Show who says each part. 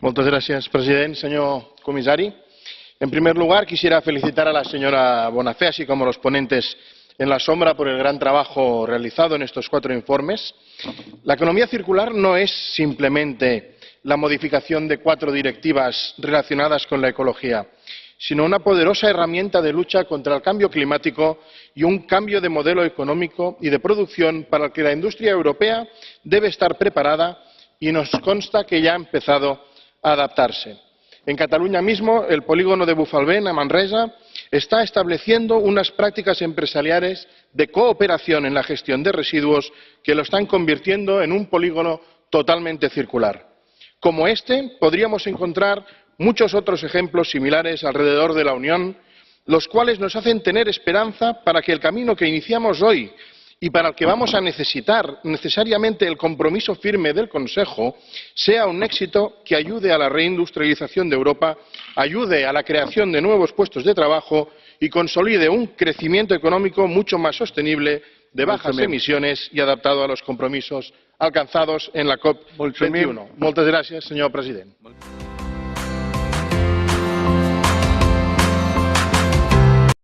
Speaker 1: Muchas gracias, presidente. Señor comisario, en primer lugar quisiera felicitar a la señora Bonafè, así como a los ponentes en la sombra, por el gran trabajo realizado en estos 4 informes. La economía circular no es simplemente la modificación de 4 directivas relacionadas con la ecología, sino una poderosa herramienta de lucha contra el cambio climático y un cambio de modelo económico y de producción para el que la industria europea debe estar preparada, y nos consta que ya ha empezado a adaptarse. En Cataluña mismo, el polígono de Bufalvent, a Manresa, está estableciendo unas prácticas empresariales de cooperación en la gestión de residuos que lo están convirtiendo en un polígono totalmente circular. Como este, podríamos encontrar muchos otros ejemplos similares alrededor de la Unión, los cuales nos hacen tener esperanza para que el camino que iniciamos hoy y para el que vamos a necesitar necesariamente el compromiso firme del Consejo sea un éxito que ayude a la reindustrialización de Europa, ayude a la creación de nuevos puestos de trabajo y consolide un crecimiento económico mucho más sostenible, de bajas emisiones y adaptado a los compromisos alcanzados en la COP21. Muchas gracias, señor presidente.